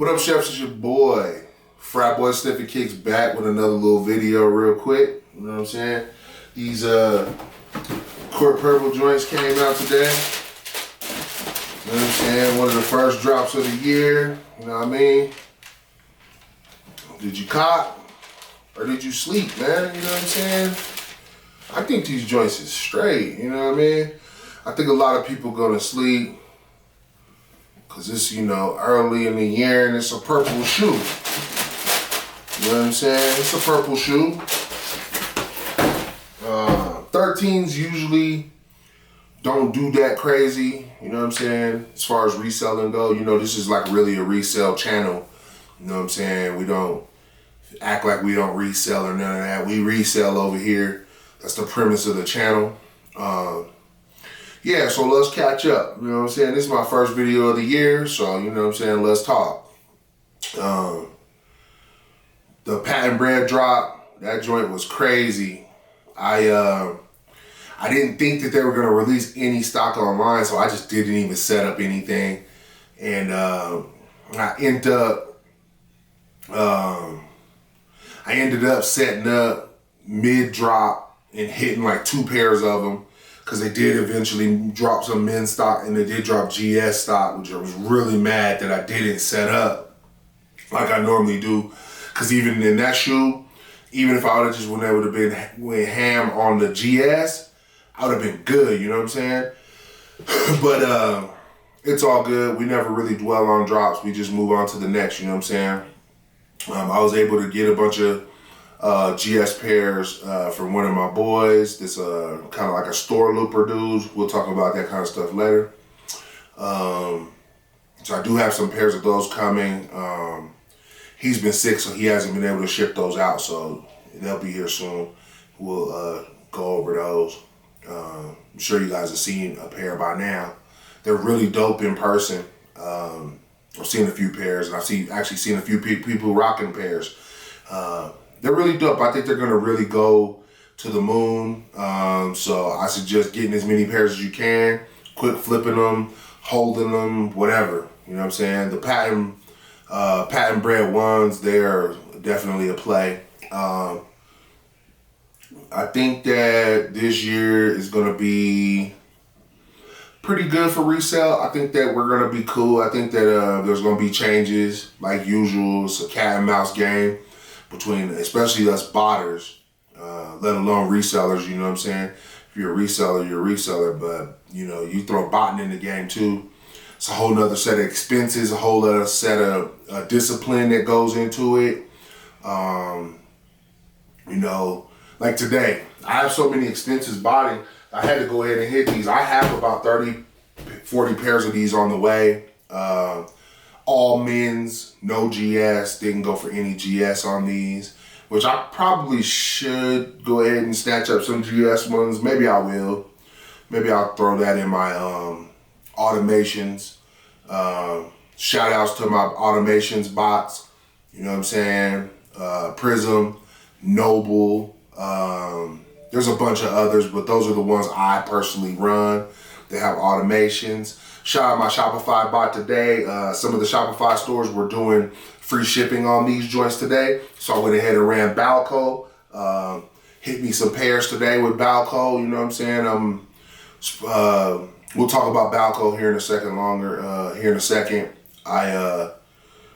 What up, chefs? It's your boy, FratboySniffinKickz, back with another little video real quick. You know what I'm saying? These court purple joints came out today. You know what I'm saying? One of the first drops of the year. You know what I mean? Did you cop or did you sleep, man? You know what I'm saying? I think these joints is straight. You know what I mean? I think a lot of people go to sleep because it's, you know, early in the year and it's a purple shoe. You know what I'm saying? It's a purple shoe. 13s usually don't do that crazy. You know what I'm saying? As far as reselling go, you know, this is like really a resale channel. You know what I'm saying? We don't act like we don't resell or none of that. We resell over here. That's the premise of the channel. Yeah, so let's catch up. You know what I'm saying? This is my first video of the year, so you know what I'm saying, let's talk. The patent bread drop, that joint was crazy. I didn't think that they were gonna release any stock online, so I just didn't even set up anything. And I ended up setting up mid-drop and hitting like 2 pairs of them, because they did eventually drop some men's stock and they did drop GS stock, which I was really mad that I didn't set up like I normally do. Because even in that shoe, even if I would have just went ham on the GS, I would have been good, you know what I'm saying? But it's all good. We never really dwell on drops. We just move on to the next, you know what I'm saying? I was able to get a bunch of GS pairs from one of my boys. This kind of like a store looper dude. We'll talk about that kind of stuff later. So I do have some pairs of those coming. He's been sick, so he hasn't been able to ship those out, so they'll be here soon. We'll go over those. I'm sure you guys have seen a pair by now. They're really dope in person. I've seen a few pairs, and I've actually seen a few people rocking pairs. They're really dope. I think they're gonna really go to the moon. So I suggest getting as many pairs as you can, quick flipping them, holding them, whatever. You know what I'm saying? The patent bread ones, they're definitely a play. I think that this year is gonna be pretty good for resale. I think that we're gonna be cool. I think that there's gonna be changes like usual. It's a cat and mouse game between, especially us botters, let alone resellers, you know what I'm saying? If you're a reseller, you're a reseller, but you know, you throw botting in the game too. It's a whole nother set of expenses, a whole other set of discipline that goes into it. You know, like today, I have so many expenses botting, I had to go ahead and hit these. I have about 30, 40 pairs of these on the way. All men's, no GS, didn't go for any GS on these, which I probably should go ahead and snatch up some GS ones. Maybe I will. Maybe I'll throw that in my automations. Shout outs to my automations bots. You know what I'm saying? Prism, Noble. There's a bunch of others, but those are the ones I personally run. They have automations. Shout out my Shopify bot today. Some of the Shopify stores were doing free shipping on these joints today. So I went ahead and ran Balco. Hit me some pairs today with Balco, you know what I'm saying? We'll talk about Balco here in a second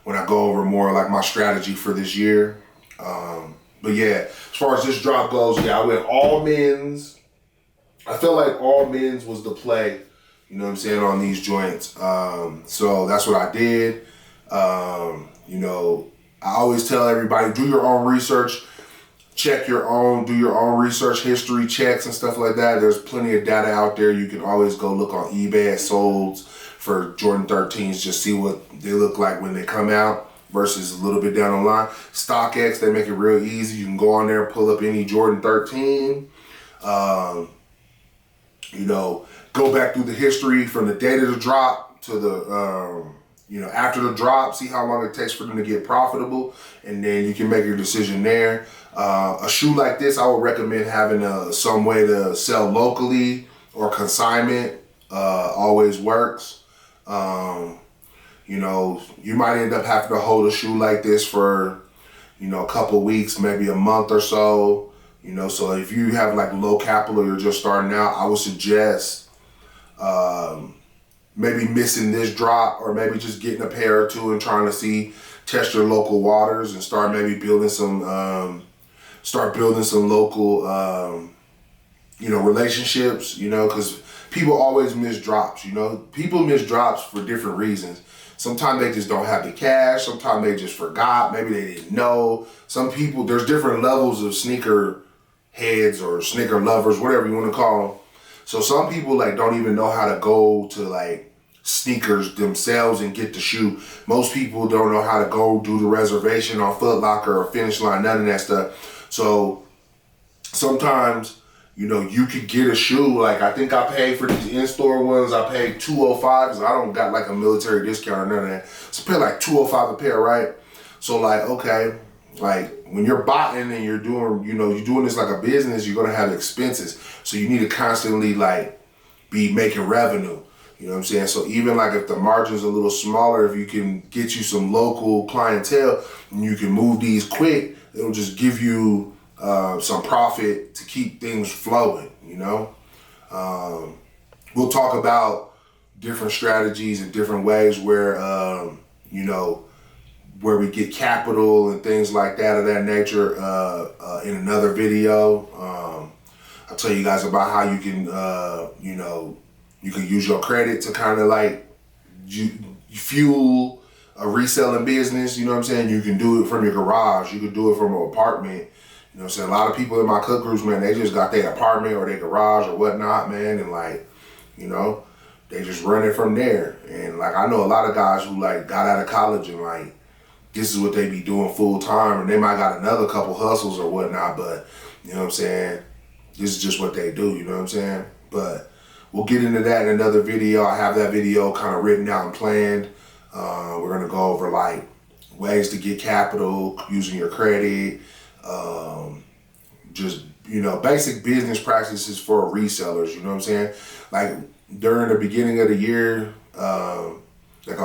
when I go over more like my strategy for this year. But yeah, as far as this drop goes, yeah, I went all men's. I feel like all men's was the play, you know what I'm saying, on these joints. So that's what I did. You know, I always tell everybody, do your own research, do your own research history checks and stuff like that. There's plenty of data out there. You can always go look on eBay at solds for Jordan 13s, just see what they look like when they come out versus a little bit down the line. StockX, they make it real easy. You can go on there, pull up any Jordan 13. You know, go back through the history from the date of the drop to the, you know, after the drop, see how long it takes for them to get profitable, and then you can make your decision there. A shoe like this, I would recommend having some way to sell locally or consignment. Always works. You know, you might end up having to hold a shoe like this for, you know, a couple weeks, maybe a month or so. You know, so if you have like low capital or you're just starting out, I would suggest maybe missing this drop, or maybe just getting a pair or two and trying to test your local waters and start maybe building some local, you know, relationships, you know, because people always miss drops, you know. People miss drops for different reasons. Sometimes they just don't have the cash. Sometimes they just forgot. Maybe they didn't know. Some people, there's different levels of sneaker heads or sneaker lovers, whatever you want to call them. So some people like don't even know how to go to like sneakers themselves and get the shoe. Most people don't know how to go do the reservation on Foot Locker or Finish Line, none of that stuff. So sometimes, you know, you could get a shoe. Like I think I paid for these in-store ones, I paid $205 because I don't got like a military discount or none of that. So I paid like $205 a pair, right? So like, okay, like when you're buying and you're doing, you know, you're doing this like a business, you're gonna have expenses. So you need to constantly like be making revenue. You know what I'm saying? So even like if the margin's a little smaller, if you can get you some local clientele and you can move these quick, it'll just give you some profit to keep things flowing, you know? We'll talk about different strategies and different ways where, you know, where we get capital and things like that of that nature in another video. I'll tell you guys about how you can, you know, you can use your credit to kind of like fuel a reselling business, you know what I'm saying? You can do it from your garage. You can do it from an apartment. You know what I'm saying? A lot of people in my cook groups, man, they just got their apartment or their garage or whatnot, man, and like, you know, they just run it from there. And like, I know a lot of guys who like got out of college and like, this is what they be doing full time, and they might got another couple hustles or whatnot, but you know what I'm saying? This is just what they do, you know what I'm saying? But we'll get into that in another video. I have that video kind of written out and planned. We're gonna go over like ways to get capital using your credit, just, you know, basic business practices for resellers, you know what I'm saying? Like during the beginning of the year, like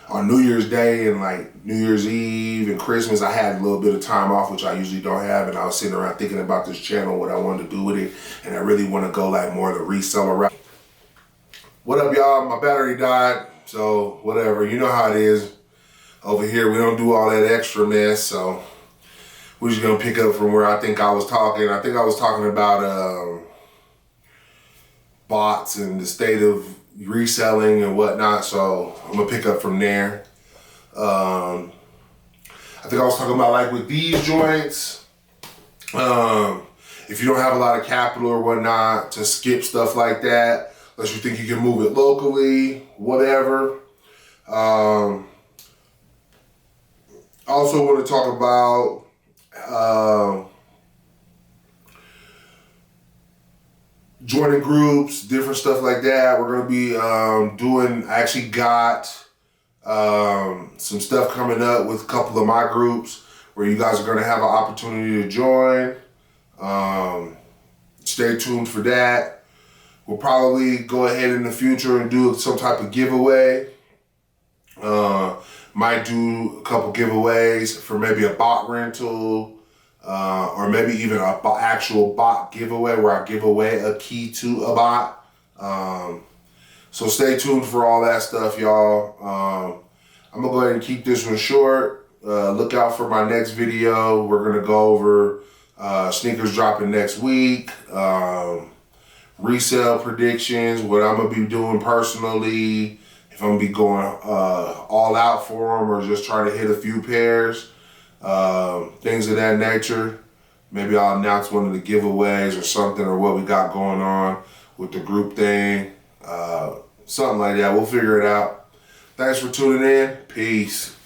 on New Year's Day and like New Year's Eve and Christmas, I had a little bit of time off, which I usually don't have, and I was sitting around thinking about this channel, what I wanted to do with it, and I really want to go like more the reseller route. What up, y'all? My battery died, so whatever. You know how it is over here. We don't do all that extra mess, so we're just gonna pick up from where I think I was talking. I think I was talking about bots and the state of reselling and whatnot, so I'm gonna pick up from there. I think I was talking about like with these joints, if you don't have a lot of capital or whatnot, to skip stuff like that, unless you think you can move it locally, whatever. Also want to talk about joining groups, different stuff like that. We're gonna be I actually got some stuff coming up with a couple of my groups where you guys are gonna have an opportunity to join. Stay tuned for that. We'll probably go ahead in the future and do some type of giveaway. Might do a couple giveaways for maybe a bot rental, or maybe even an actual bot giveaway where I give away a key to a bot. So stay tuned for all that stuff, y'all. I'm gonna go ahead and keep this one short. Look out for my next video. We're gonna go over sneakers dropping next week, resale predictions, what I'm gonna be doing personally, if I'm gonna be going all out for them or just trying to hit a few pairs. Things of that nature. Maybe I'll announce one of the giveaways or something, or what we got going on with the group thing. Something like that. We'll figure it out. Thanks for tuning in. Peace.